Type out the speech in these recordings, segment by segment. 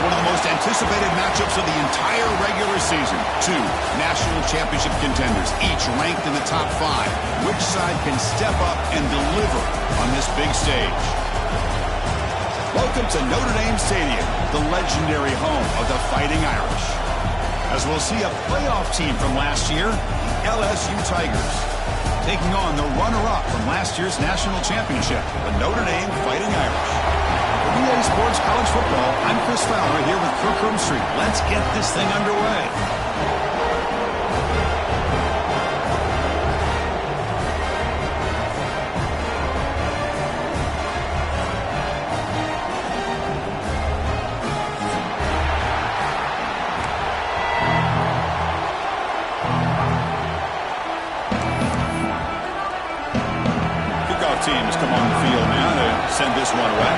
one of the most anticipated matchups of the entire regular season. Two national championship contenders, each ranked in the top 5. Which side can step up and deliver on this big stage? Welcome to Notre Dame Stadium, the legendary home of the Fighting Irish. As we'll see a playoff team from last year, the LSU Tigers, taking on the runner-up from last year's national championship, the Notre Dame Fighting Irish. For EA Sports College Football, I'm Chris Fowler here with Kirk Street. Let's get this thing underway. Teams come on the field now to send this one away.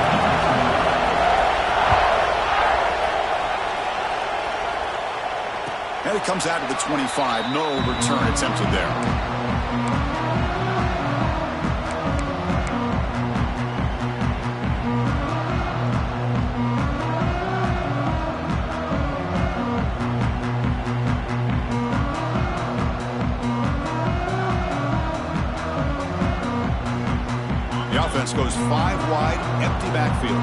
And it comes out to the 25. No return attempted there. Offense goes 5 wide, empty backfield.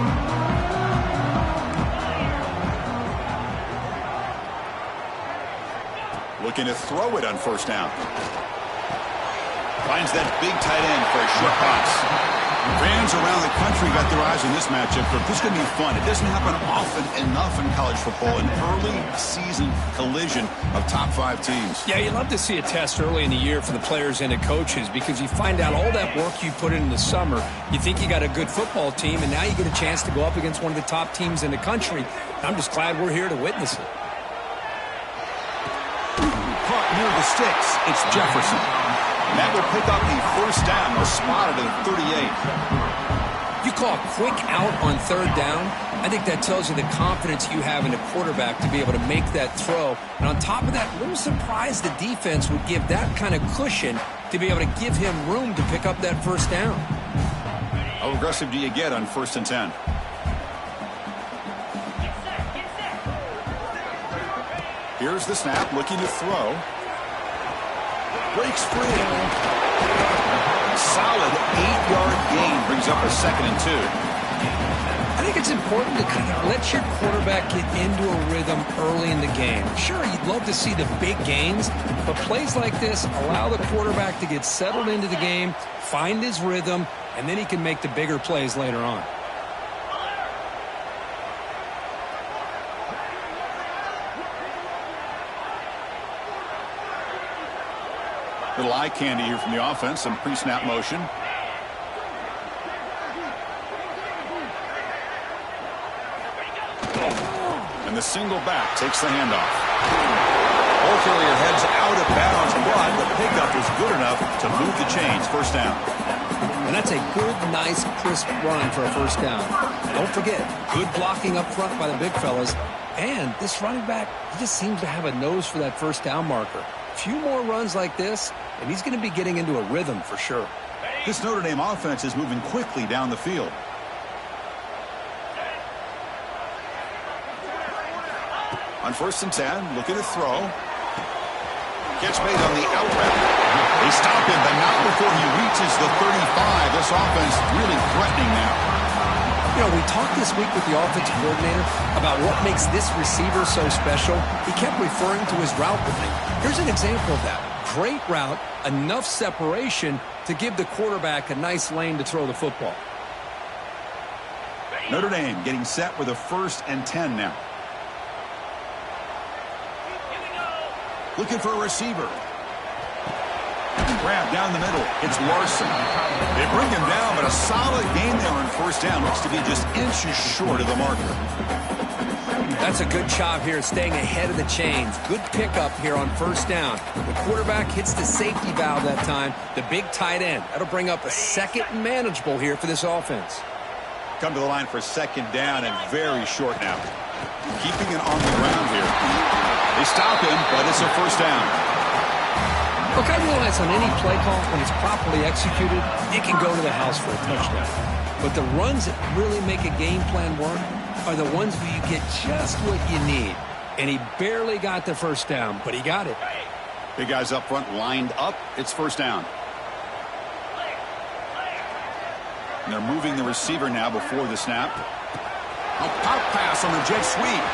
Looking to throw it on first down. Finds that big tight end for a short pass. Fans around the country got their eyes on this matchup, but this is going to be fun. It doesn't happen often enough in college football, an early season collision of top 5 teams. Yeah, you love to see a test early in the year for the players and the coaches because you find out all that work you put in the summer. You think you got a good football team, and now you get a chance to go up against one of the top teams in the country. I'm just glad we're here to witness it. Caught near the sticks. It's Jefferson. That will pick up the first down. We're spotted at 38. You call a quick out on third down. I think that tells you the confidence you have in a quarterback to be able to make that throw. And on top of that, a little surprised the defense would give that kind of cushion to be able to give him room to pick up that first down. How aggressive do you get on 1st and 10? Here's the snap, looking to throw. Breaks free. Solid 8-yard gain, brings up a 2nd and 2. I think it's important to kind of let your quarterback get into a rhythm early in the game. Sure, you'd love to see the big gains, but plays like this allow the quarterback to get settled into the game, find his rhythm, and then he can make the bigger plays later on. Little eye candy here from the offense, some pre-snap motion. And the single back takes the handoff. Ball carrier heads out of bounds, but the pickup is good enough to move the chains. First down. And that's a good, nice, crisp run for a first down. Don't forget, good blocking up front by the big fellas. And this running back, he just seems to have a nose for that first down marker. A few more runs like this, and he's going to be getting into a rhythm for sure. This Notre Dame offense is moving quickly down the field. On 1st and 10, looking to throw. Catch made on the out route. They stop him, but not before he reaches the 35. This offense really threatening now. You know, we talked this week with the offensive coordinator about what makes this receiver so special. He kept referring to his route running. Here's an example of that. Great route, enough separation to give the quarterback a nice lane to throw the football. Notre Dame getting set with a 1st and 10 now. Looking for a receiver. Grab down the middle. It's Larson. They bring him down, but a solid gain there on 1st down. Looks to be just inches short of the marker. That's a good job here, staying ahead of the chains. Good pickup here on 1st down. The quarterback hits the safety valve that time, the big tight end. That'll bring up a 2nd and manageable here for this offense. Come to the line for 2nd down and very short now. Keeping it on the ground here. They stop him, but it's a 1st down. Look, I realize on any play call, when it's properly executed, it can go to the house for a touchdown. But the runs that really make a game plan work, are the ones where you get just what you need. And he barely got the first down, but he got it. Big guys up front lined up. It's first down. And they're moving the receiver now before the snap. A pop pass on the jet sweep.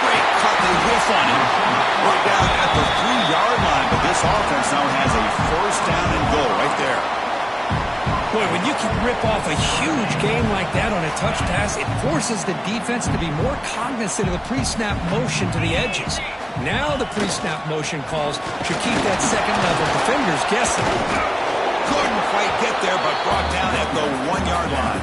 Great cut. They whiff on him. Right down at the 3-yard line. But this offense now has a first down and goal right there. Boy, when you can rip off a huge game like that on a touch pass, it forces the defense to be more cognizant of the pre-snap motion to the edges. Now the pre-snap motion calls should keep that second-level defenders guessing. Couldn't quite get there, but brought down at the 1-yard line.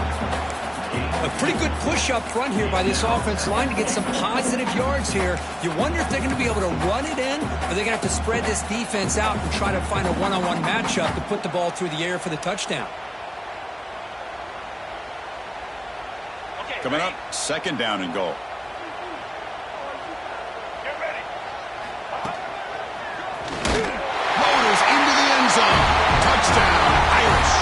A pretty good push up front here by this offense line to get some positive yards here. You wonder if they're going to be able to run it in, or they're going to have to spread this defense out and try to find a one-on-one matchup to put the ball through the air for the touchdown. Coming up, second down and goal. Motors into the end zone. Touchdown, Irish.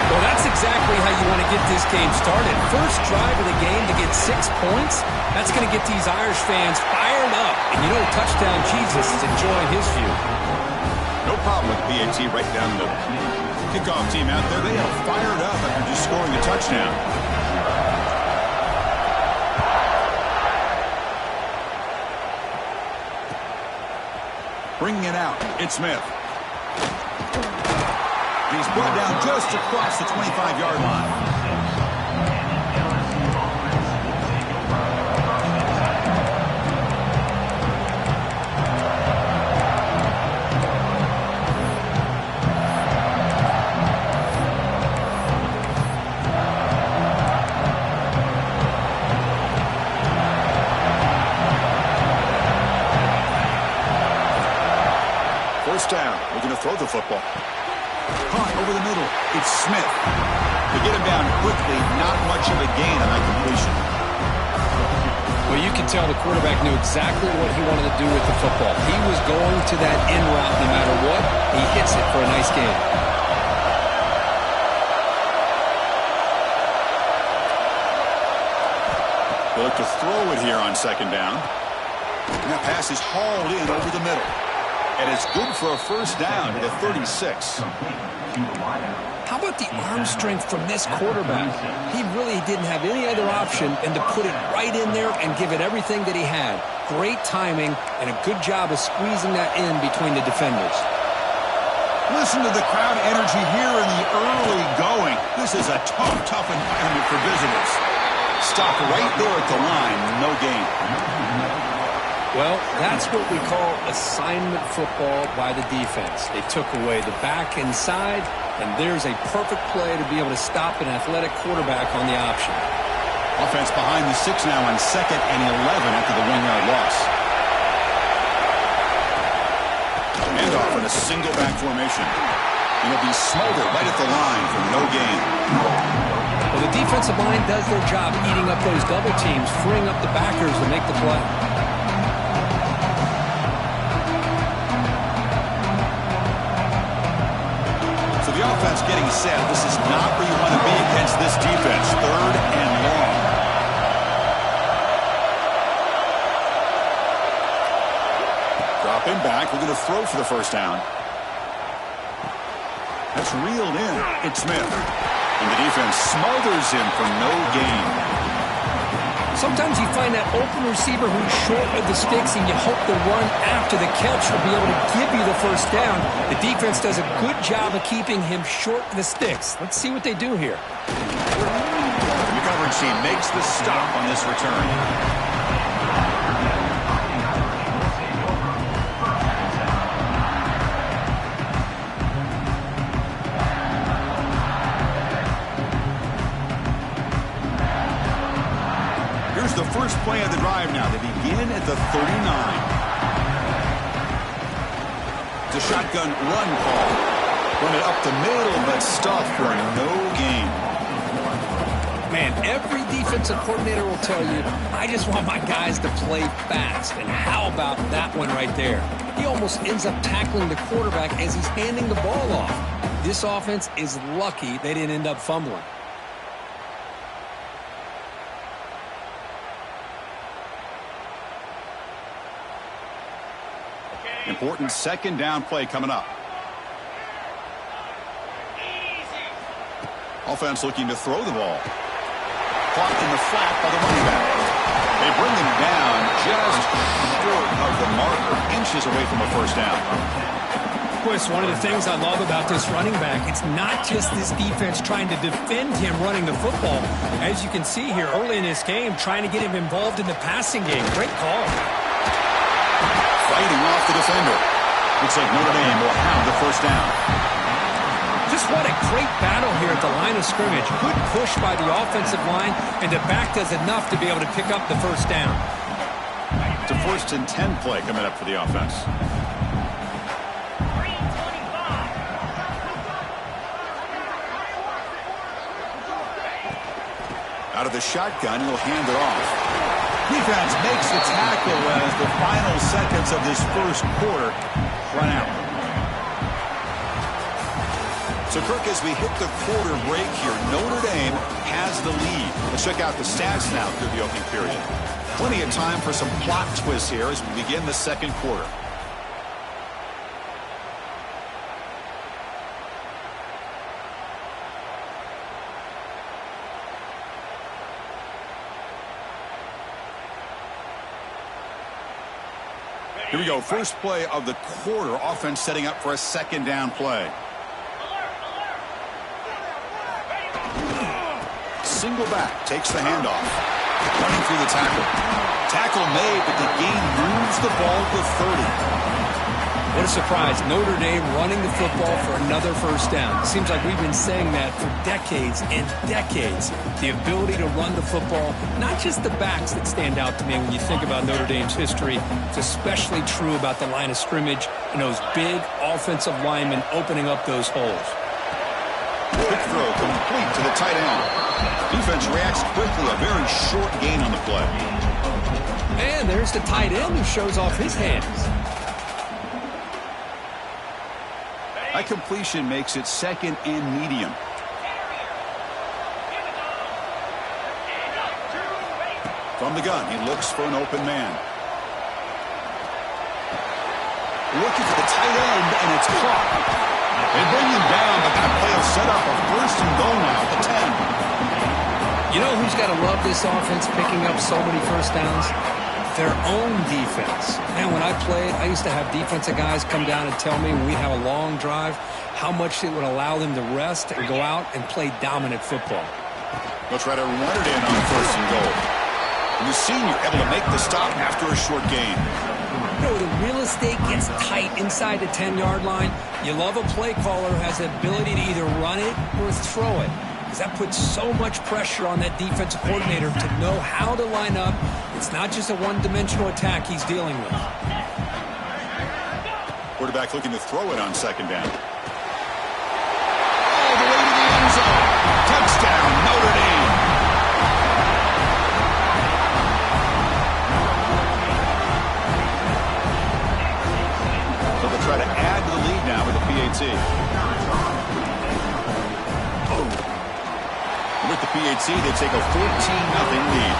Well, that's exactly how you want to get this game started. First drive of the game to get 6 points. That's going to get these Irish fans fired up. And you know, touchdown Jesus is enjoying his view. No problem with BAT right down the middle. Kickoff team out there, they are fired up after just scoring a touchdown. Bringing it out, it's Smith. He's brought down just across the 25-yard line. First down, we're going to throw the football. Caught over the middle. It's Smith. They get him down quickly. Not much of a gain on that completion. Well, you can tell the quarterback knew exactly what he wanted to do with the football. He was going to that in route no matter what. He hits it for a nice gain. They look to throw it here on second down. And that pass is hauled in over the middle. And it's good for a first down at 36. How about the arm strength from this quarterback? He really didn't have any other option than to put it right in there and give it everything that he had. Great timing and a good job of squeezing that in between the defenders. Listen to the crowd energy here in the early going. This is a tough environment for visitors. Stop right there at the line. No gain. Well, that's what we call assignment football by the defense. They took away the back inside, and there's a perfect play to be able to stop an athletic quarterback on the option. Offense behind the 6 now on 2nd and 11 after the 1-yard loss. Handoff in a single back formation. And it'll be smothered right at the line for no gain. Well, the defensive line does their job eating up those double teams, freeing up the backers to make the play. The offense getting set. This is not where you want to be against this defense. 3rd and long. Dropping back. We're going to throw for the first down. That's reeled in. It's Smith. And the defense smothers him for no gain. Sometimes you find that open receiver who's short of the sticks, and you hope the run after the catch will be able to give you the first down. The defense does a good job of keeping him short of the sticks. Let's see what they do here. The coverage team makes the stop on this return. The first play of the drive now. They begin at the 39. It's a shotgun run call. Run it up the middle, but stuff for no gain. Man, every defensive coordinator will tell you, I just want my guys to play fast. And how about that one right there? He almost ends up tackling the quarterback as he's handing the ball off. This offense is lucky they didn't end up fumbling. Important second down play coming up. Offense looking to throw the ball. Caught in the flat by the running back. They bring him down just short of the marker, inches away from a first down. Chris, one of the things I love about this running back, it's not just this defense trying to defend him running the football. As you can see here early in this game, trying to get him involved in the passing game. Great call. Fighting off the defender. Looks like Notre Dame will have the first down. Just what a great battle here at the line of scrimmage. Good push by the offensive line, and the back does enough to be able to pick up the first down. It's a 1st and 10 play coming up for the offense. Out of the shotgun, he'll hand it off. Defense makes the tackle as the final seconds of this first quarter run out. So, Kirk, as we hit the quarter break here, Notre Dame has the lead. Let's check out the stats now through the opening period. Plenty of time for some plot twists here as we begin the second quarter. Here we go. First play of the quarter. Offense setting up for a second down play. Single back. Takes the handoff. Running through the tackle. Tackle made, but the gain moves the ball to 30. What a surprise. Notre Dame running the football for another first down. Seems like we've been saying that for decades and decades. The ability to run the football, not just the backs that stand out to me when you think about Notre Dame's history. It's especially true about the line of scrimmage and those big offensive linemen opening up those holes. Quick throw complete to the tight end. Defense reacts quickly. A very short gain on the play. And there's the tight end who shows off his hands. That completion makes it second and medium. From the gun, he looks for an open man. Looking for the tight end, and it's caught. They bring him down, but that play will set up a first and goal now at the 10. You know who's got to love this offense picking up so many first downs? Their own defense. Man, when I played, I used to have defensive guys come down and tell me when we have a long drive how much it would allow them to rest and go out and play dominant football. They'll try to run it in on first and goal. And the senior able to make the stop after a short gain. You know, the real estate gets tight inside the 10-yard line. You love a play caller who has the ability to either run it or throw it. Because that puts so much pressure on that defensive coordinator to know how to line up. It's not just a one-dimensional attack he's dealing with. Quarterback looking to throw it on second down. All the way to the end zone. Touchdown, Notre Dame. So they'll try to add to the lead now with the PAT. With the PAT, they take a 14-0 lead.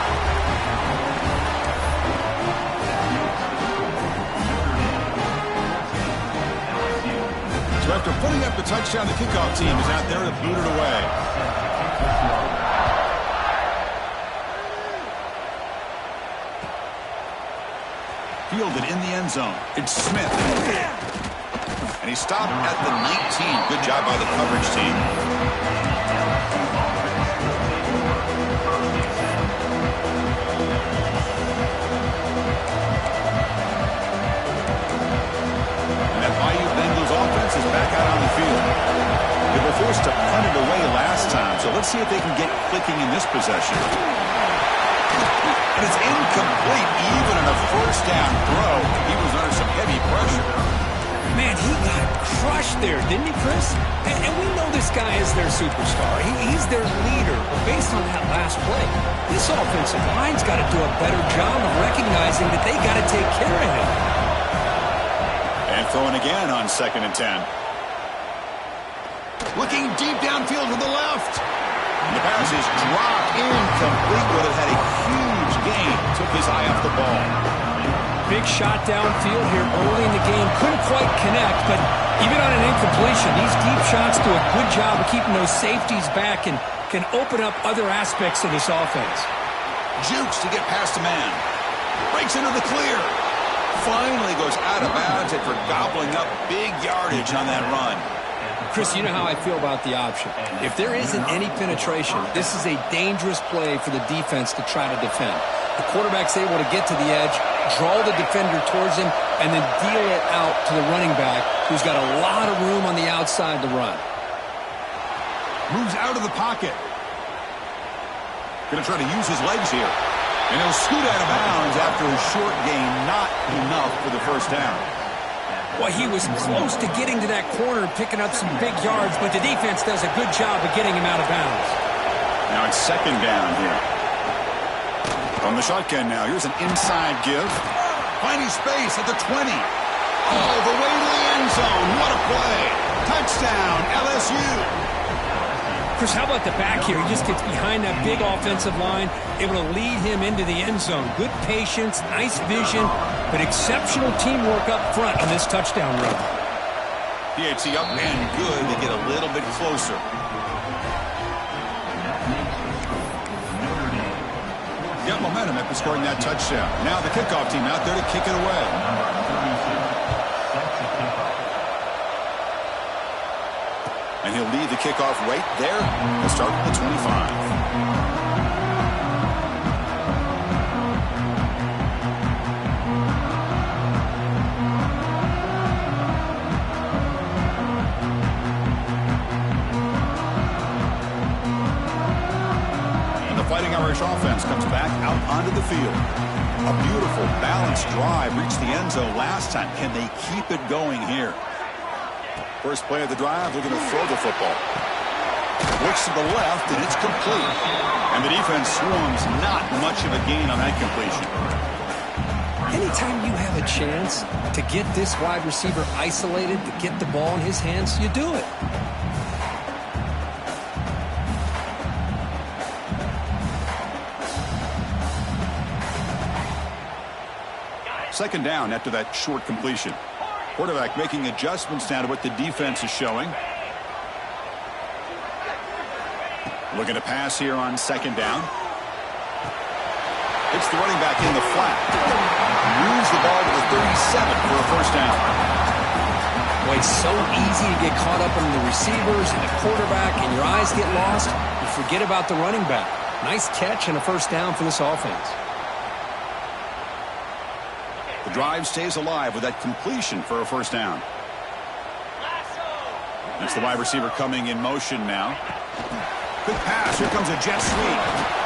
So after putting up the touchdown, the kickoff team is out there to boot it away. Fielded in the end zone. It's Smith. And he stopped at the 19. Good job by the coverage team. Is back out on the field. They were forced to punt it away last time, so let's see if they can get clicking in this possession. And it's incomplete, even in a first down throw. He was under some heavy pressure. Man, he got crushed there, didn't he, Chris? And we know this guy is their superstar. He's their leader. But based on that last play, this offensive line's got to do a better job of recognizing that they got to take care of him. And throwing again on second and 10. Looking deep downfield to the left. And the pass is dropped incomplete, but it had a huge gain. Took his eye off the ball. big shot downfield here early in the game. Couldn't quite connect, but even on an incompletion, these deep shots do a good job of keeping those safeties back and can open up other aspects of this offense. Jukes to get past a man. Breaks into the clear. Finally goes out of bounds after gobbling up big yardage on that run. Chris, you know how I feel about the option. If there isn't any penetration, this is a dangerous play for the defense to try to defend. The quarterback's able to get to the edge, draw the defender towards him, and then deal it out to the running back, who's got a lot of room on the outside to run. Moves out of the pocket. Going to try to use his legs here. And he'll scoot out of bounds after a short gain, not enough for the first down. Well, he was close to getting to that corner and picking up some big yards, but the defense does a good job of getting him out of bounds. Now it's second down here. From the shotgun now, here's an inside give. Finding space at the 20. All the way to the end zone. What a play. Touchdown, LSU. Chris, how about the back here? He just gets behind that big offensive line, able to lead him into the end zone. Good patience, nice vision, but exceptional teamwork up front on this touchdown run. PHC up and good to get a little bit closer. Got momentum after scoring that touchdown. Now the kickoff team out there to kick it away. And he'll lead the kickoff right there. He'll start at the 25. Fighting Irish offense comes back out onto the field. A beautiful, balanced drive reached the end zone last time. Can they keep it going here? First play of the drive, they're going to throw the football. Looks to the left, and it's complete. And the defense swarms, not much of a gain on that completion. Anytime you have a chance to get this wide receiver isolated, to get the ball in his hands, you do it. Second down after that short completion. Quarterback making adjustments now to what the defense is showing. Looking to pass here on second down. It's the running back in the flat. Moves the ball to the 37 for a first down. Boy, it's so easy to get caught up in the receivers and the quarterback, and your eyes get lost. You forget about the running back. Nice catch and a first down for this offense. The drive stays alive with that completion for a first down. That's the wide receiver coming in motion now. Good pass. Here comes a jet sweep.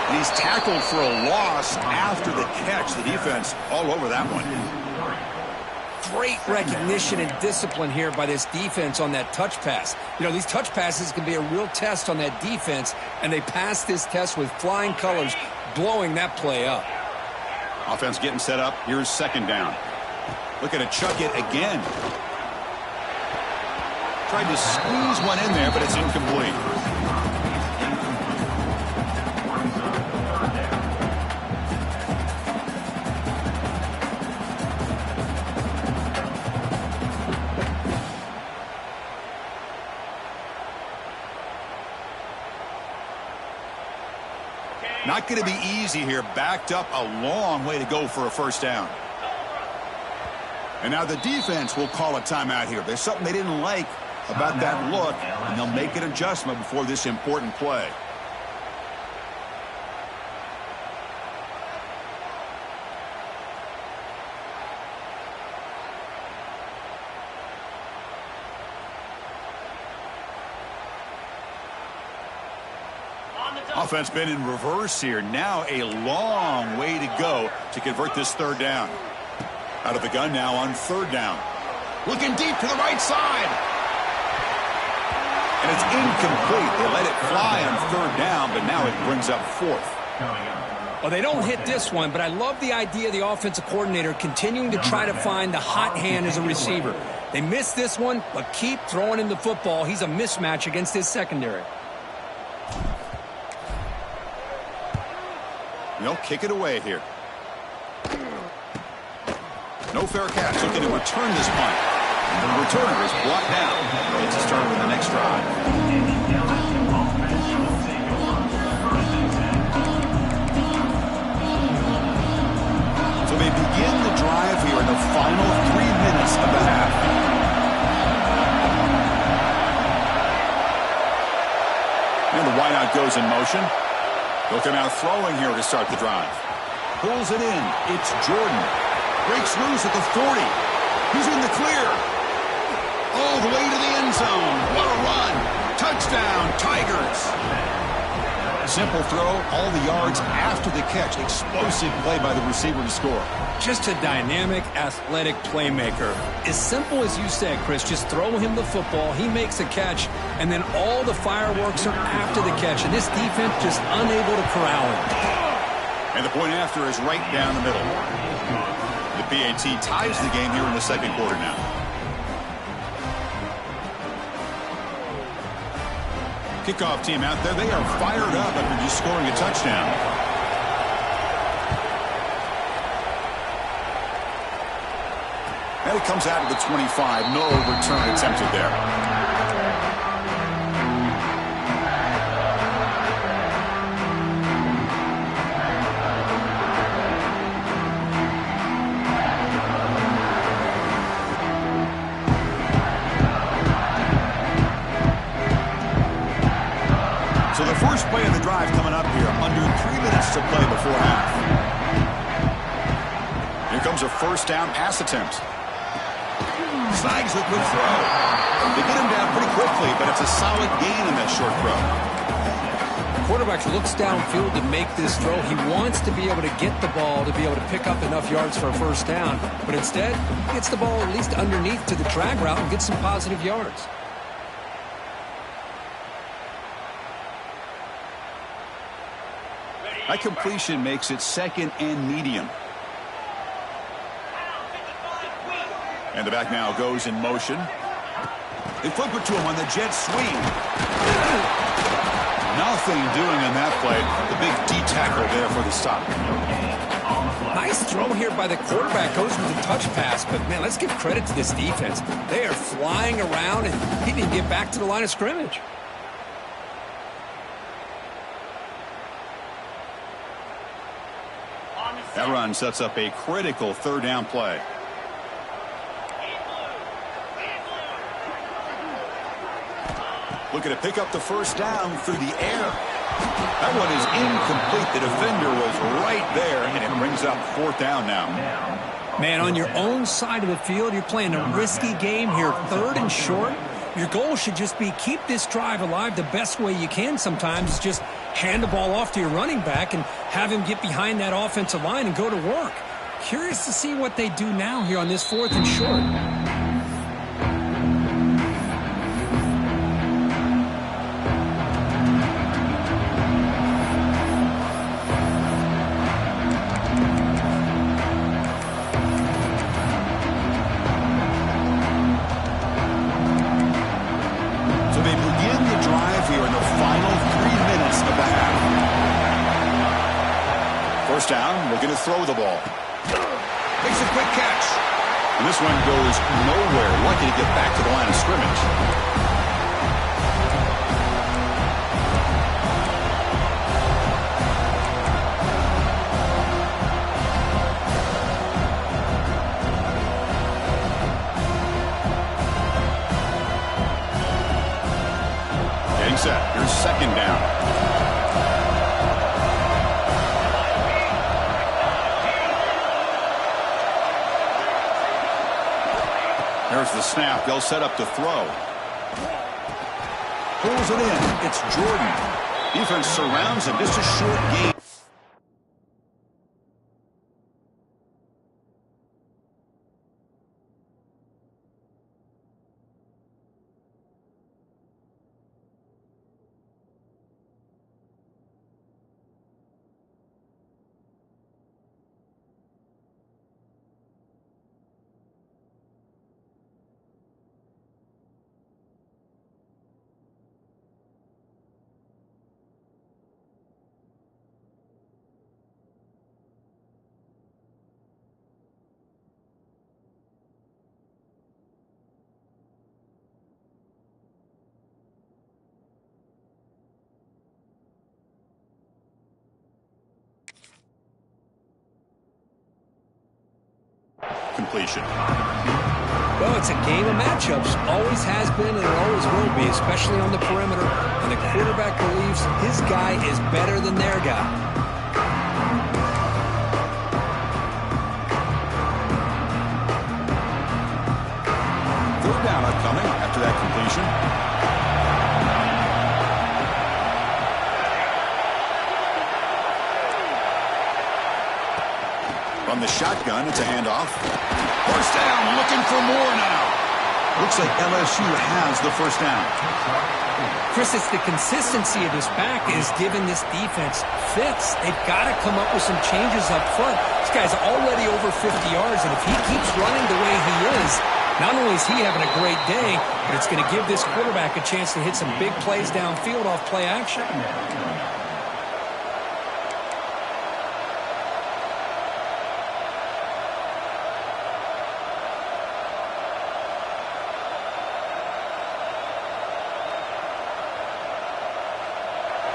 And he's tackled for a loss after the catch. The defense all over that one. Great recognition and discipline here by this defense on that touch pass. You know, these touch passes can be a real test on that defense, and they passed this test with flying colors, blowing that play up. Offense getting set up. Here's second down. Looking to chuck it again. Tried to squeeze one in there, but it's incomplete. Not going to be easy here. Backed up a long way to go for a first down. And now the defense will call a timeout here. There's something they didn't like about that look, and they'll make an adjustment before this important play. Offense been in reverse here. Now a long way to go to convert this third down. Out of the gun now on third down. Looking deep to the right side. And it's incomplete. They let it fly on third down, but now it brings up fourth. Well, they don't hit this one, but I love the idea of the offensive coordinator continuing to try to find the hot hand as a receiver. They missed this one, but keep throwing him the football. He's a mismatch against his secondary. They'll kick it away here. No fair catch, looking to return this punt. The returner is brought down. It's a start with the next drive. So they begin the drive here in the final 3 minutes of the half. And the wideout goes in motion. They'll come out throwing here to start the drive. Pulls it in. It's Jordan. Breaks loose at the 40. He's in the clear. All the way to the end zone. What a run. Touchdown, Tigers. Simple throw, all the yards after the catch. Explosive play by the receiver to score. Just a dynamic, athletic playmaker. As simple as you said, Chris, just throw him the football, he makes a catch, and then all the fireworks are after the catch, and this defense just unable to corral him. And the point after is right down the middle. The PAT ties the game here in the second quarter now. Kickoff team out there, they are fired up after just scoring a touchdown. And it comes out of the 25. No return attempted there. So the first play of the drive coming up here, under 3 minutes to play before half. Here comes a first down pass attempt. Snags a good throw. They get him down pretty quickly, but it's a solid gain in that short throw. The quarterback looks downfield to make this throw. He wants to be able to get the ball to be able to pick up enough yards for a first down, but instead, he gets the ball at least underneath to the drag route and gets some positive yards. That completion makes it second and medium. And the back now goes in motion. They flip it to him on the jet sweep. Nothing doing on that play. The big D-tackle there for the stop. Nice throw here by the quarterback. Goes with a touch pass. But, man, let's give credit to this defense. They are flying around, and he didn't get back to the line of scrimmage. That run sets up a critical third down play. Looking to pick up the first down through the air. That one is incomplete. The defender was right there, and it brings up fourth down now. Man, on your own side of the field, you're playing a risky game here. Third and short. Your goal should just be keep this drive alive the best way you can sometimes. Is just hand the ball off to your running back and have him get behind that offensive line and go to work. Curious to see what they do now here on this fourth and short. First down, looking to throw the ball. Makes a quick catch. And this one goes nowhere. Lucky to get back to the line of scrimmage. Getting set. Here's second down. There's the snap. They'll set up the throw. Pulls it in. It's Jordan. Defense surrounds him. Just a short gain. completion. Well, it's a game of matchups. Always has been and it always will be, especially on the perimeter. And the quarterback believes his guy is better than their guy. Third down upcoming after that completion. From the shotgun, it's a handoff. First down, looking for more now. Looks like LSU has the first down. Chris, it's the consistency of this back is giving this defense fits. They've got to come up with some changes up front. This guy's already over 50 yards, and if he keeps running the way he is, not only is he having a great day, but it's going to give this quarterback a chance to hit some big plays downfield off play action.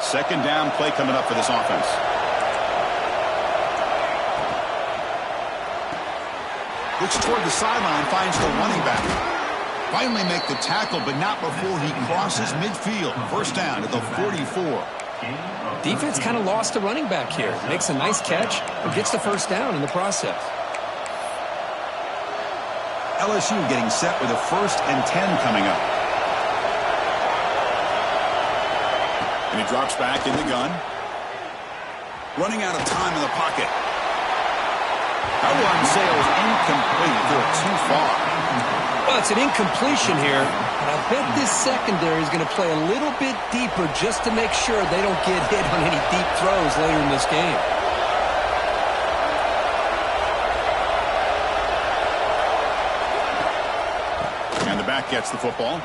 Second down play coming up for this offense. Looks toward the sideline, finds the running back. Finally make the tackle, but not before he crosses midfield. First down at the 44. Defense kind of lost the running back here. Makes a nice catch and gets the first down in the process. LSU getting set with a 1st and 10 coming up. And he drops back in the gun. Running out of time in the pocket. That one sails incomplete. They're too far. Well, it's an incompletion here. But I bet this secondary is going to play a little bit deeper just to make sure they don't get hit on any deep throws later in this game. And the back gets the football.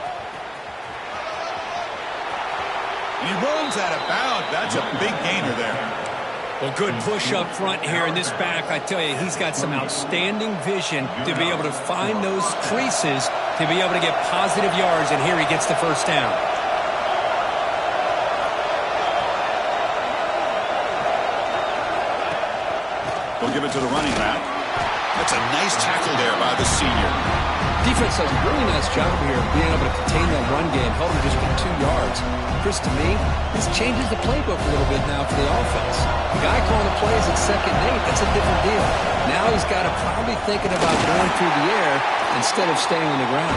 And he runs out of bounds. That's a big gainer there. Well, good push up front here in this back. I tell you, he's got some outstanding vision to be able to find those creases to be able to get positive yards, and here he gets the first down. They'll give it to the running back. That's a nice tackle there by the senior. Defense does a really nice job here of being able to contain that run game, held him just for 2 yards. Chris, to me, this changes the playbook a little bit now for the offense. The guy calling the plays at 2nd and 8, that's a different deal. Now he's got to probably thinking about going through the air instead of staying on the ground.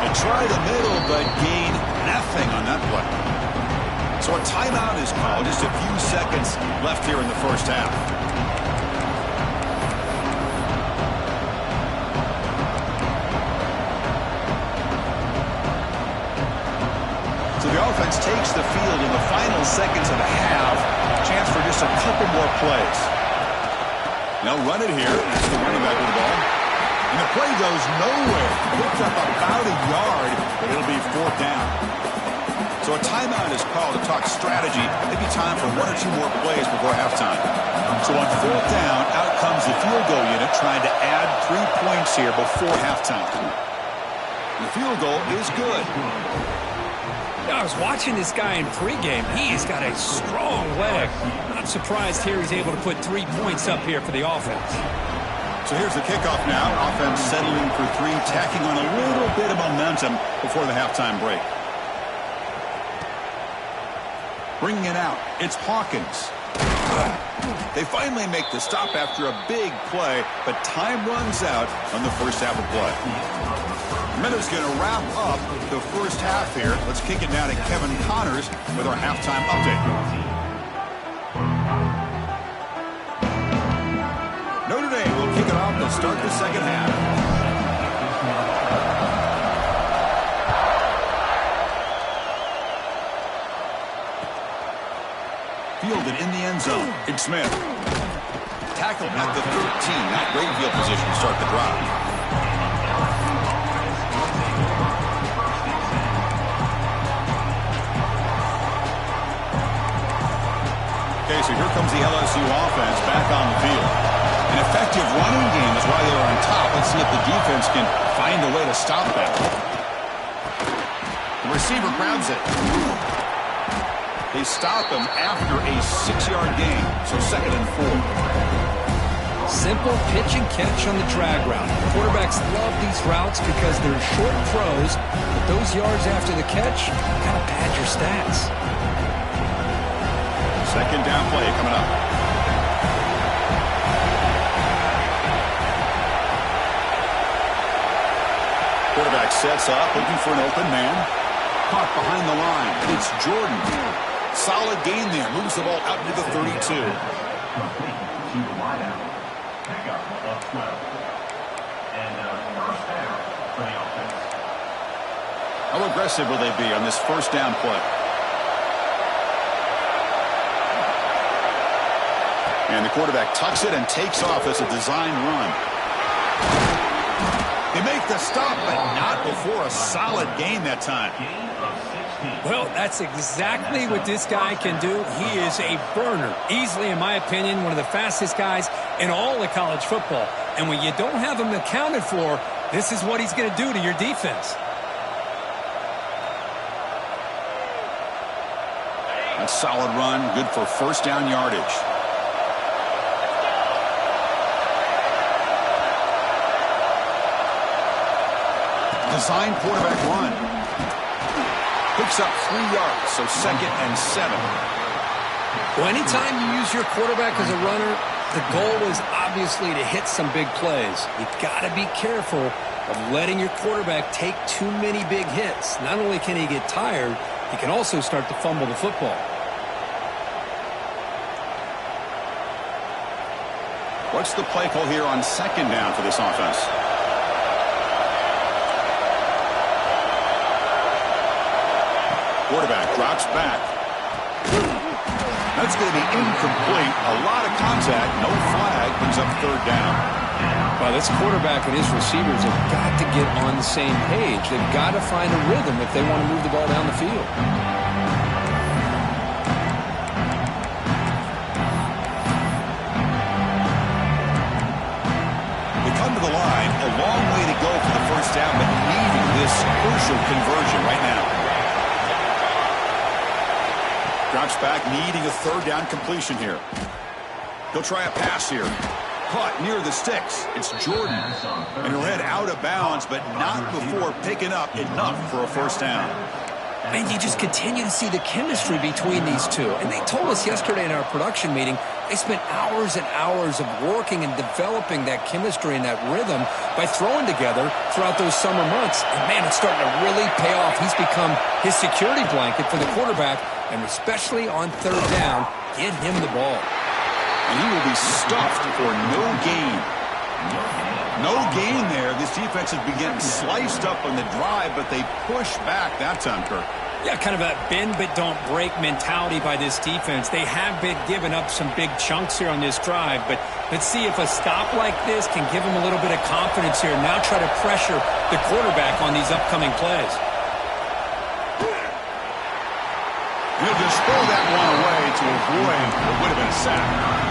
They try the middle, but gain nothing on that play. So a timeout is called. Just a few seconds left here in the first half. So the offense takes the field in the final seconds of the half. Chance for just a couple more plays. They'll run it here. That's the running back with the ball. And the play goes nowhere. Picked up about a yard, but it'll be 4th down. So a timeout is called to talk strategy. Maybe time for 1 or 2 more plays before halftime. So on 4th down, out comes the field goal unit trying to add 3 points here before halftime. The field goal is good. I was watching this guy in pregame. He's got a strong leg. Not surprised here he's able to put 3 points up here for the offense. So here's the kickoff now. Offense settling for 3, tacking on a little bit of momentum before the halftime break. Bringing it out, it's Hawkins. They finally make the stop after a big play, but time runs out on the first half of play. Miller's going to wrap up the first half here. Let's kick it down to Kevin Connors with our halftime update. Notre Dame will kick it off to start the second half. Fielded in the end zone. It's Smith. Tackled at the 13. Not great field position to start the drive. Okay, so here comes the LSU offense back on the field. An effective running game is why they're on top. Let's see if the defense can find a way to stop that. The receiver grabs it. They stop him after a 6-yard gain, so 2nd and 4. Simple pitch and catch on the drag route. Quarterbacks love these routes because they're short throws, but those yards after the catch kind of pad your stats. Second down play coming up. Quarterback sets up, looking for an open man. Caught behind the line. It's Jordan. Solid gain there. Moves the ball out into the 32. How aggressive will they be on this first down play? And the quarterback tucks it and takes off as a design run. They make the stop, but not before a solid gain that time. Well, that's exactly what this guy can do. He is a burner. Easily, in my opinion, one of the fastest guys in all of college football. And when you don't have him accounted for, this is what he's going to do to your defense. A solid run, good for first down yardage. Design quarterback run. Picks up 3 yards, so 2nd and 7. Well, anytime you use your quarterback as a runner, the goal is obviously to hit some big plays. You've got to be careful of letting your quarterback take too many big hits. Not only can he get tired, he can also start to fumble the football. What's the play call here on second down for this offense? Quarterback drops back. That's going to be incomplete. A lot of contact. No flag. Brings up third down. Well, this quarterback and his receivers have got to get on the same page. They've got to find a rhythm if they want to move the ball down the field. They come to the line. A long way to go for the first down, but needing this crucial conversion right now. Drops back, needing a third down completion here. He'll try a pass here. Caught near the sticks. It's Jordan. And he'll head out of bounds, but not before picking up enough for a first down. And you just continue to see the chemistry between these two. And they told us yesterday in our production meeting, they spent hours and hours of working and developing that chemistry and that rhythm by throwing together throughout those summer months. And, man, it's starting to really pay off. He's become his security blanket for the quarterback, and especially on third down, get him the ball. And he will be stuffed for no gain. No gain there. This defense has been getting sliced up on the drive, but they push back that time, Kirk. Yeah, kind of a bend but don't break mentality by this defense. They have been giving up some big chunks here on this drive, but let's see if a stop like this can give them a little bit of confidence here. Now try to pressure the quarterback on these upcoming plays. He'll just throw that one away to avoid what would have been a sack.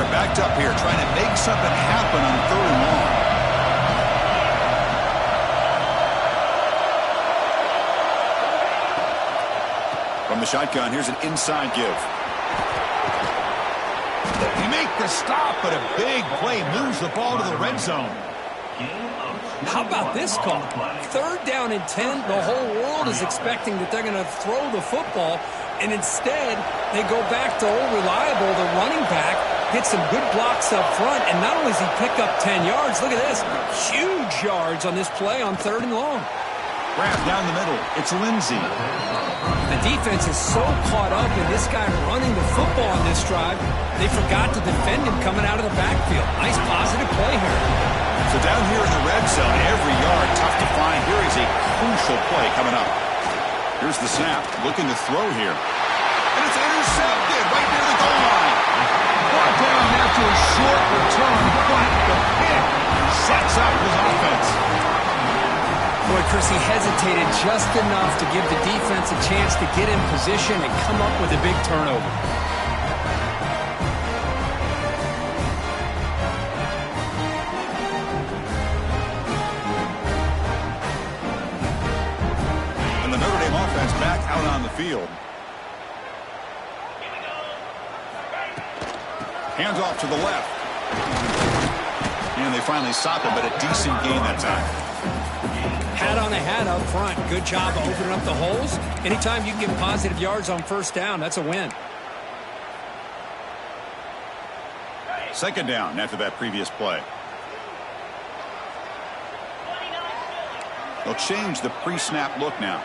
Backed up here, trying to make something happen on third and long. From the shotgun, here's an inside give. He make the stop, but a big play moves the ball to the red zone. How about this call? Third down and 10, the whole world is expecting that they're going to throw the football, and instead they go back to old reliable, the running back, get some good blocks up front, and not only does he pick up 10 yards, look at this, huge yards on this play on third and long. Wrap down the middle. It's Lindsey. The defense is so caught up in this guy running the football on this drive, they forgot to defend him coming out of the backfield. Nice positive play here. So down here in the red zone, every yard tough to find. Here is a crucial play coming up. Here's the snap, looking to throw here. And it's intercepted right near the goal line. Brought down after a short return, but the pick sets up his offense. Boy, Chris, he hesitated just enough to give the defense a chance to get in position and come up with a big turnover. field. Hands off to the left. And they finally stop him, but a decent gain that time. Hat on a hat up front. Good job of opening up the holes. Anytime you can get positive yards on first down, that's a win. Second down after that previous play. They'll change the pre-snap look now.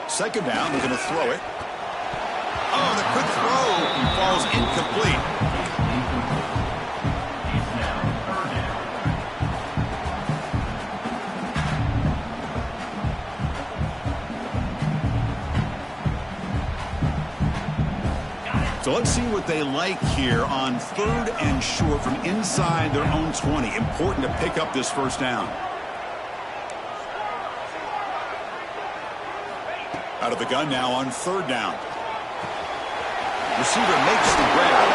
Second down, they're going to throw it. Oh, the quick throw falls incomplete. So let's see what they like here on 3rd and short from inside their own 20. Important to pick up this first down. Out of the gun now on 3rd down. Receiver makes the grab.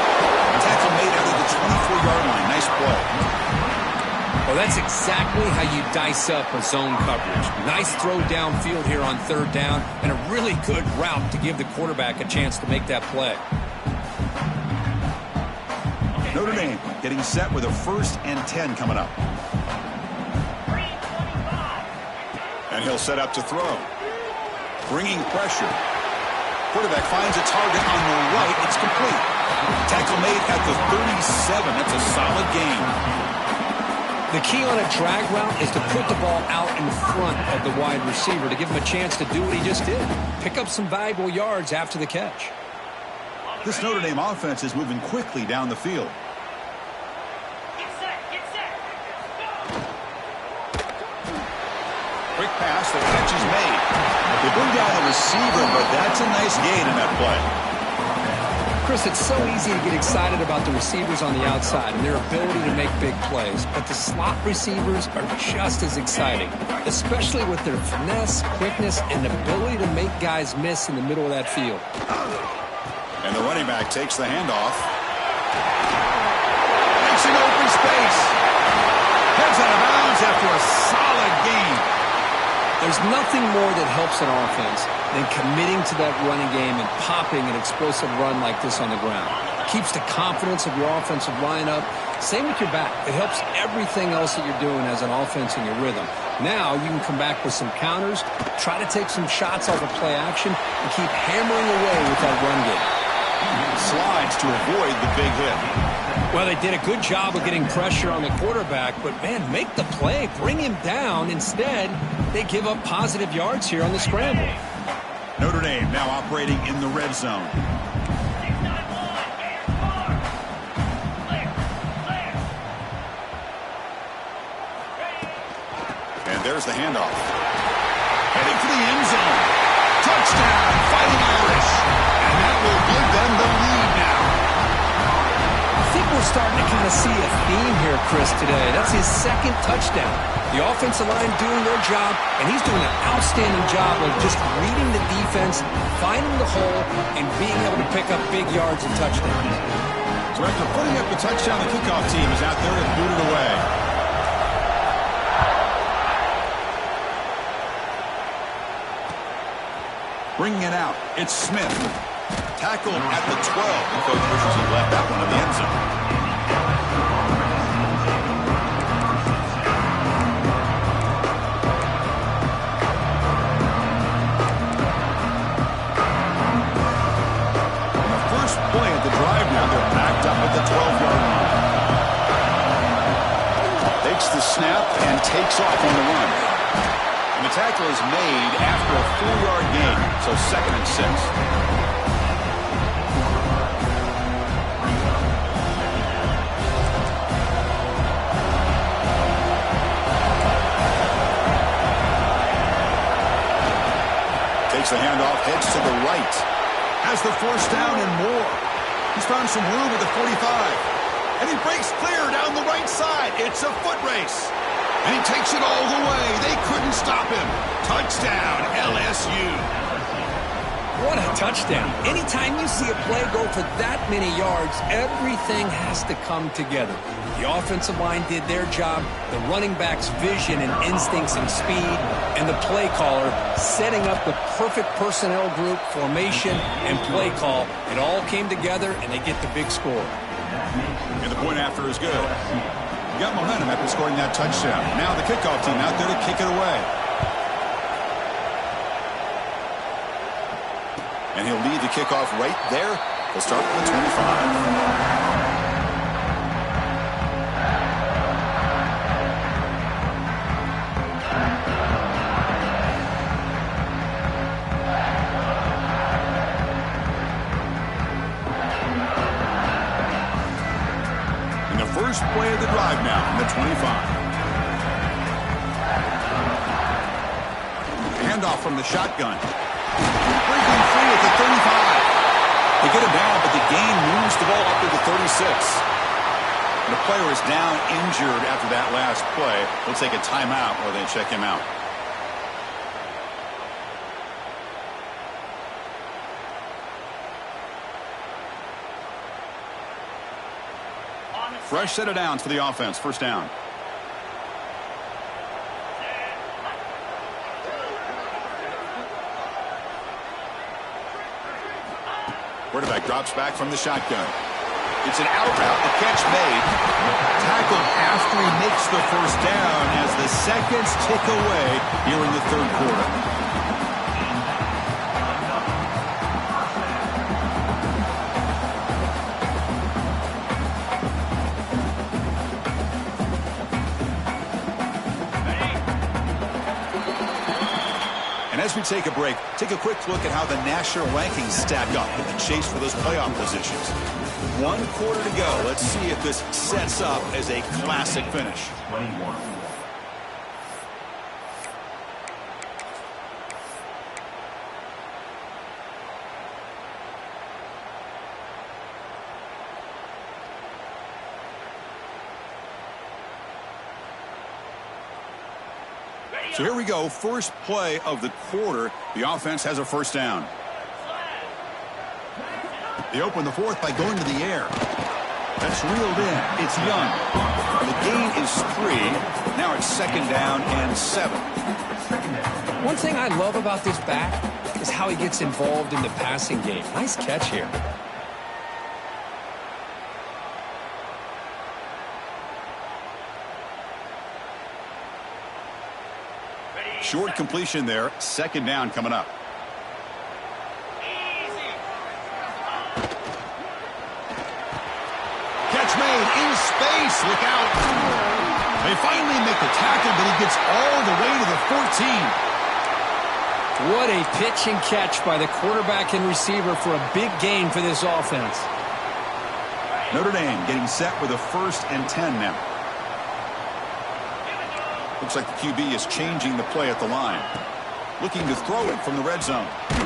Tackle made out of the 24-yard line. Nice play. Well, that's exactly how you dice up a zone coverage. Nice throw downfield here on 3rd down, and a really good route to give the quarterback a chance to make that play. Notre Dame getting set with a 1st and 10 coming up. And he'll set up to throw. Bringing pressure. Quarterback finds a target on the right. It's complete. Tackle made at the 37. That's a solid gain. The key on a drag route is to put the ball out in front of the wide receiver to give him a chance to do what he just did. Pick up some valuable yards after the catch. This Notre Dame offense is moving quickly down the field. Quick pass, the catch is made. They bring down the receiver, but that's a nice gain in that play. Chris, it's so easy to get excited about the receivers on the outside and their ability to make big plays, but the slot receivers are just as exciting, especially with their finesse, quickness, and ability to make guys miss in the middle of that field. And the running back takes the handoff. Makes an open space. Heads out of bounds after a solid gain. There's nothing more that helps an offense than committing to that running game and popping an explosive run like this on the ground. It keeps the confidence of your offensive line up. Same with your back. It helps everything else that you're doing as an offense in your rhythm. Now you can come back with some counters, try to take some shots off of play action, and keep hammering away with that run game. Slides to avoid the big hit. Well, they did a good job of getting pressure on the quarterback, but, man, make the play, bring him down. Instead, they give up positive yards here on the scramble. Notre Dame now operating in the red zone. And there's the handoff. Heading for the end zone. Touchdown, Fighting Irish. And that will give them the lead now. I think we're starting to kind of see a theme here, Chris, today. That's his 2nd touchdown. The offensive line doing their job, and he's doing an outstanding job of just reading the defense, finding the hole, and being able to pick up big yards and touchdowns. So after putting up the touchdown, the kickoff team is out there to boot it away. Bringing it out, it's Smith. Tackled at the 12. The coach wishes he left that one in the end zone. On the first play of the drive now, they're backed up at the 12-yard line. Takes the snap and takes off on the run. And the tackle is made after a 4-yard gain, so 2nd and 6. Takes the handoff, heads to the right. Has the 1st down and more. He's found some room at the 45. And he breaks clear down the right side. It's a foot race. And he takes it all the way. They couldn't stop him. Touchdown, LSU. What a touchdown. Anytime you see a play go for that many yards, everything has to come together. The offensive line did their job, the running back's vision and instincts and speed, and the play caller setting up the perfect personnel group, formation, and play call. It all came together, and they get the big score. And the point after is good. You got momentum after scoring that touchdown. Now the kickoff team out there to kick it away. And he'll lead the kickoff right there. He'll start with the 25. First play of the drive now from the 25. Handoff from the shotgun. Breaking free at the 35. They get him down, but the gain moves the ball up to the 36. The player is down injured after that last play. They'll take a timeout or they check him out. Fresh set of downs for the offense. First down. Quarterback drops back from the shotgun. It's an out route. The catch made. Tackled after he makes the first down as the seconds tick away here in the third quarter. As we take a break, take a quick look at how the national rankings stack up in the chase for those playoff positions. 1 quarter to go. Let's see if this sets up as a classic finish. 21. So here we go, first play of the quarter. The offense has a first down. They open the fourth by going to the air. That's reeled in. It's Young. The gain is 3. Now it's second down and 7. One thing I love about this back is how he gets involved in the passing game. Nice catch here. Short completion there. Second down coming up. Catch made in space. Look out. They finally make the tackle, but he gets all the way to the 14. What a pitch and catch by the quarterback and receiver for a big gain for this offense. Notre Dame getting set with a 1st and 10 now. Looks like the QB is changing the play at the line. Looking to throw it from the red zone. Oh,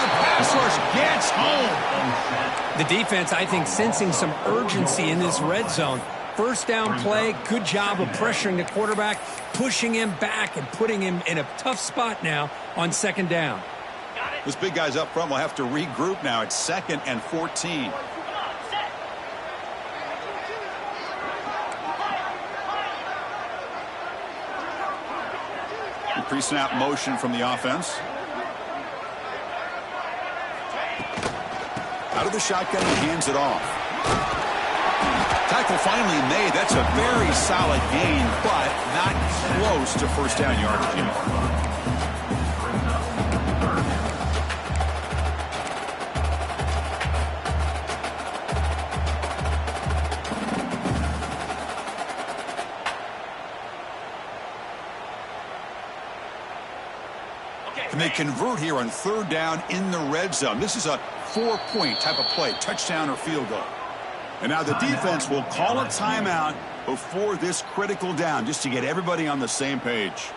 the pass rush gets home. The defense, I think, sensing some urgency in this red zone. First down play, good job of pressuring the quarterback, pushing him back and putting him in a tough spot now on second down. This big guy's up front will have to regroup now. It's 2nd and 14. Pre-snap motion from the offense. Out of the shotgun, he hands it off. Tackle finally made. That's a very solid gain, but not close to first down yardage. And they convert here on third down in the red zone. This is a 4-point type of play, touchdown or field goal. And now the defense will call a timeout before this critical down, just to get everybody on the same page.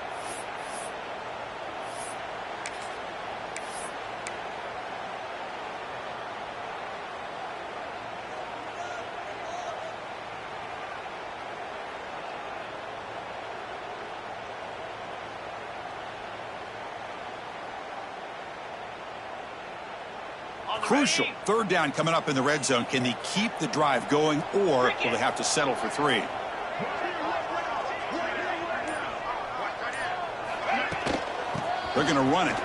Crucial. Third down coming up in the red zone. Can they keep the drive going, or will they have to settle for 3? They're going to run it.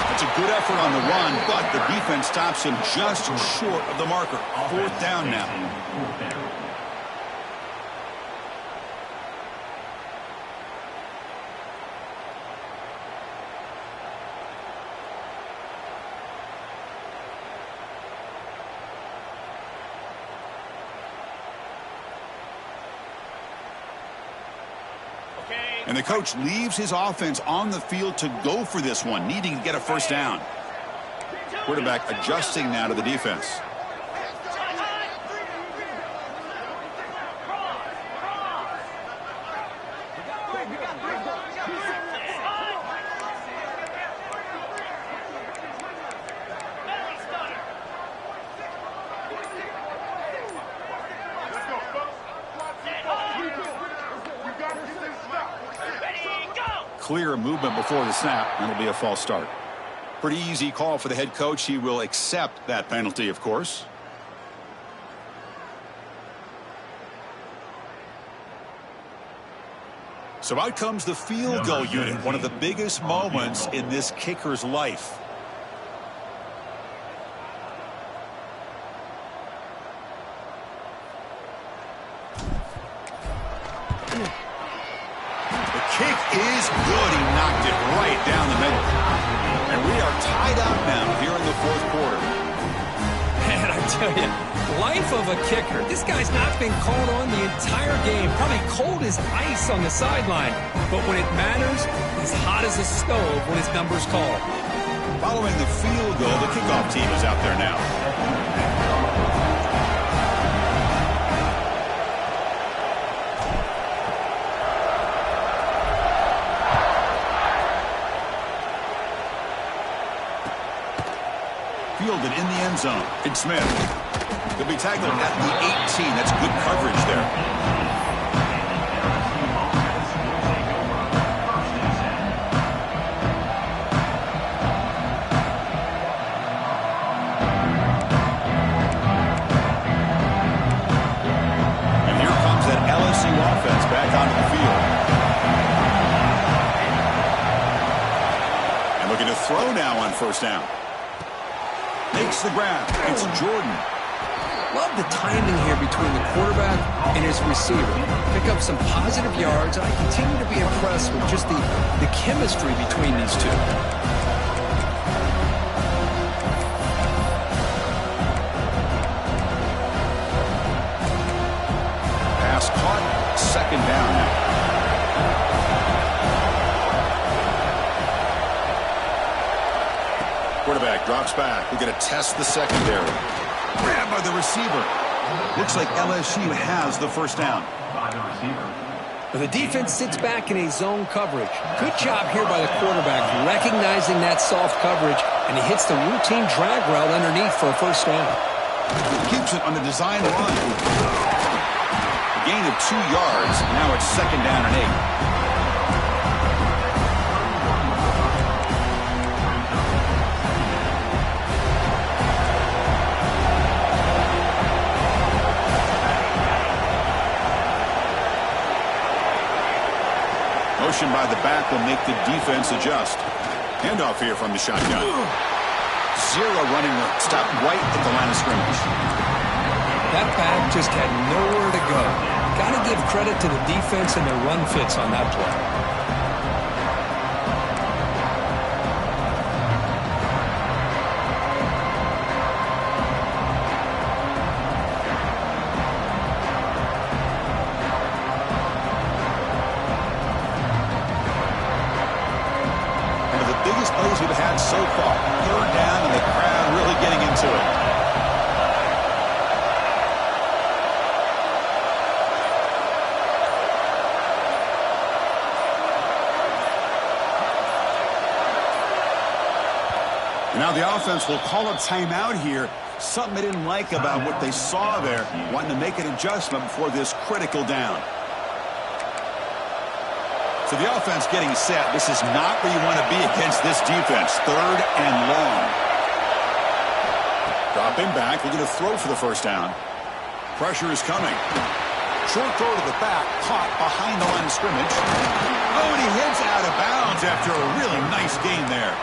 That's a good effort on the run, but the defense stops him just short of the marker. 4th down now. And the coach leaves his offense on the field to go for this one, needing to get a first down. Quarterback adjusting now to the defense. Clear movement before the snap, and it'll be a false start. Pretty easy call for the head coach. He will accept that penalty, of course. So out comes the field goal unit, one of the biggest moments in this kicker's life. Kick is good. He knocked it right down the middle. And we are tied up now here in the 4th quarter. Man, I tell you, life of a kicker. This guy's not been called on the entire game. Probably cold as ice on the sideline. But when it matters, he's hot as a stove when his number's called. Following the field goal, the kickoff team is out there now. Fielded in the end zone. It's Smith. He'll be tackled at the 18. That's good coverage there. And here comes that LSU offense back onto the field. And looking to throw now on first down. Makes the grab. It's Jordan. Love the timing here between the quarterback and his receiver. Pick up some positive yards, and I continue to be impressed with just the chemistry between these two. Pass caught. 2nd down now. Quarterback drops back. We're going to test the secondary. Grab by the receiver. Looks like LSU has the first down. The defense sits back in a zone coverage. Good job here by the quarterback, recognizing that soft coverage, and he hits the routine drag route underneath for a first down. Keeps it on the design run. A gain of 2 yards. Now it's 2nd down and 8. Motion by the back will make the defense adjust. Handoff here from the shotgun. 0 running room. Stop right at the line of scrimmage. That back just had nowhere to go. Got to give credit to the defense and their run fits on that play. We've had so far. 3rd down and the crowd really getting into it. And now the offense will call a timeout here. Something they didn't like about what they saw there. Wanting to make an adjustment before this critical down. So the offense getting set. This is not where you want to be against this defense. 3rd and long. Dropping back, looking to throw for the first down. Pressure is coming. Short throw to the back, caught behind the line of scrimmage. Oh, and he heads out of bounds after a really nice gain there.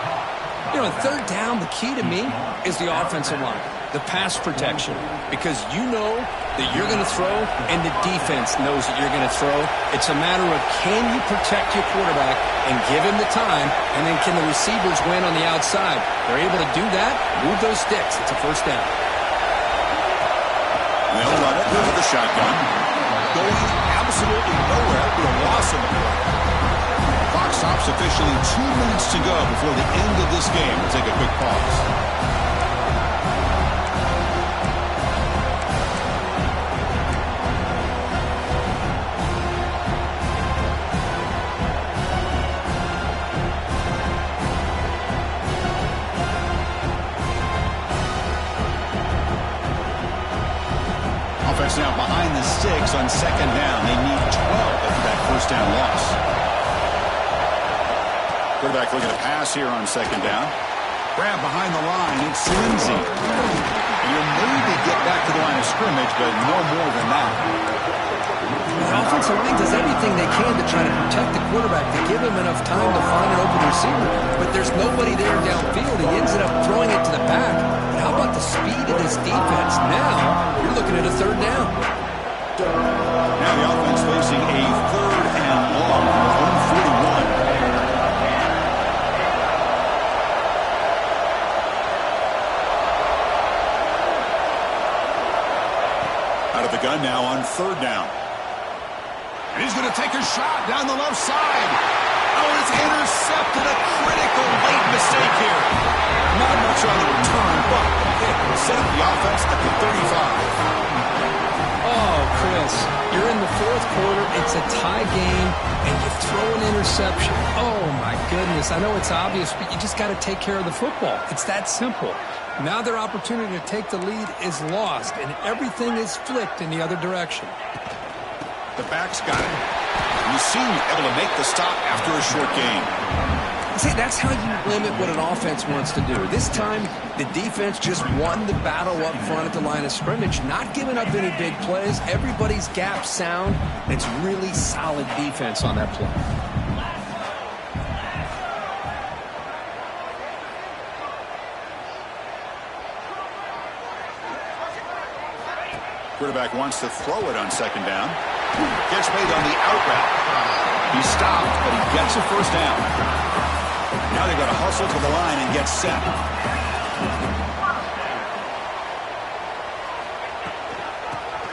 You know, 3rd down, the key to me is the offensive line, the pass protection, because you know that you're going to throw and the defense knows that you're going to throw. It's a matter of can you protect your quarterback and give him the time, and then can the receivers win on the outside? They're able to do that, move those sticks. It's a first down. They'll run it with the shotgun. Going absolutely nowhere with a loss of the play. Clock stops officially 2 minutes to go before the end of this game. We'll take a quick pause. Now behind the sticks on 2nd down. They need 12 after that first down loss. Quarterback looking to pass here on 2nd down. Grab behind the line. It's Lindsey. You'll maybe get back to the line of scrimmage, but no more than that. The offensive line does everything they can to try to protect the quarterback, to give him enough time to find an open receiver. But there's nobody there downfield. He ends up throwing it to the back. But how about the speed of this defense? Now you're looking at a 3rd down. Now the offense facing a 3rd and long from the home 41. Out of the gun now on 3rd down. And he's going to take a shot down the left side. Oh, it's intercepted. A critical late mistake here. Not much on the return, but it will set up the offense at the 35. Oh, Chris, you're in the 4th quarter. It's a tie game, and you throw an interception. Oh, my goodness. I know it's obvious, but you just got to take care of the football. It's that simple. Now their opportunity to take the lead is lost, and everything is flipped in the other direction. The back's got it. You see able to make the stop after a short gain. See, that's how you limit what an offense wants to do. This time, the defense just won the battle up front at the line of scrimmage, not giving up any big plays. Everybody's gap sound. It's really solid defense on that play. Quarterback wants to throw it on 2nd down. Gets made on the out route. He's stopped, but he gets a first down. Now they've got to hustle to the line and get set.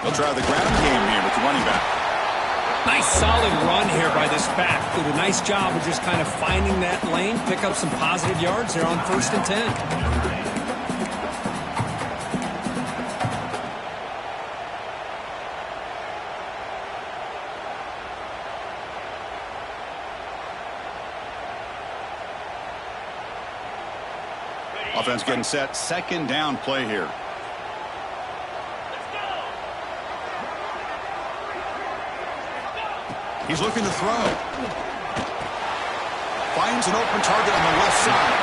They'll try the ground game here with the running back. Nice solid run here by this back. Did a nice job of just kind of finding that lane, pick up some positive yards here on 1st and 10. Offense getting set. 2nd down play here. He's looking to throw. Finds an open target on the left side.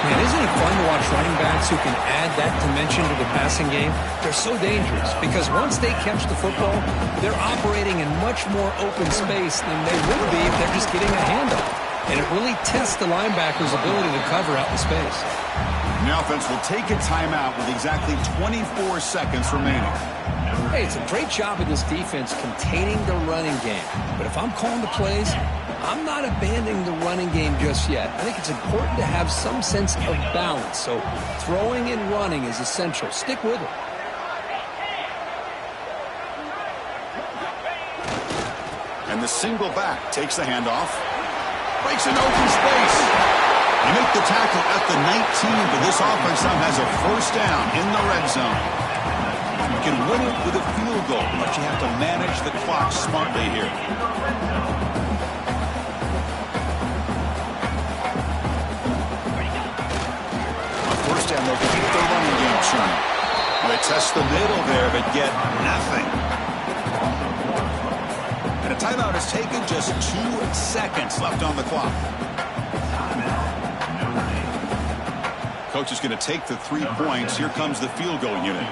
Man, isn't it fun to watch running backs who can add that dimension to the passing game? They're so dangerous because once they catch the football, they're operating in much more open space than they would be if they're just getting a handoff. And it really tests the linebacker's ability to cover out in space. And the offense will take a timeout with exactly 24 seconds remaining. Hey, it's a great job of this defense containing the running game. But if I'm calling the plays, I'm not abandoning the running game just yet. I think it's important to have some sense of balance. So throwing and running is essential. Stick with it. And the single back takes the handoff. Breaks an open space. They make the tackle at the 19, but this offense now has a first down in the red zone. You can win it with a field goal, but you have to manage the clock smartly here. On first down, they'll keep the running game churning. They test the middle there, but get nothing. And a Timeout is taken, just 2 seconds left on the clock. Coach is going to take the 3 points. Here comes the field goal unit.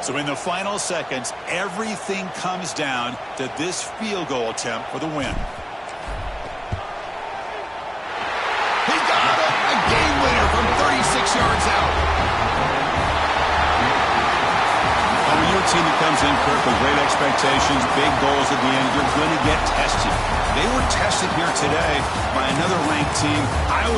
So in the final seconds, everything comes down to this field goal attempt for the win. He got it! A game winner from 36 yards out. When you're a team that comes in, Kirk, with great expectations, big goals at the end, you're going to get tested. They were tested here today by another ranked team. I would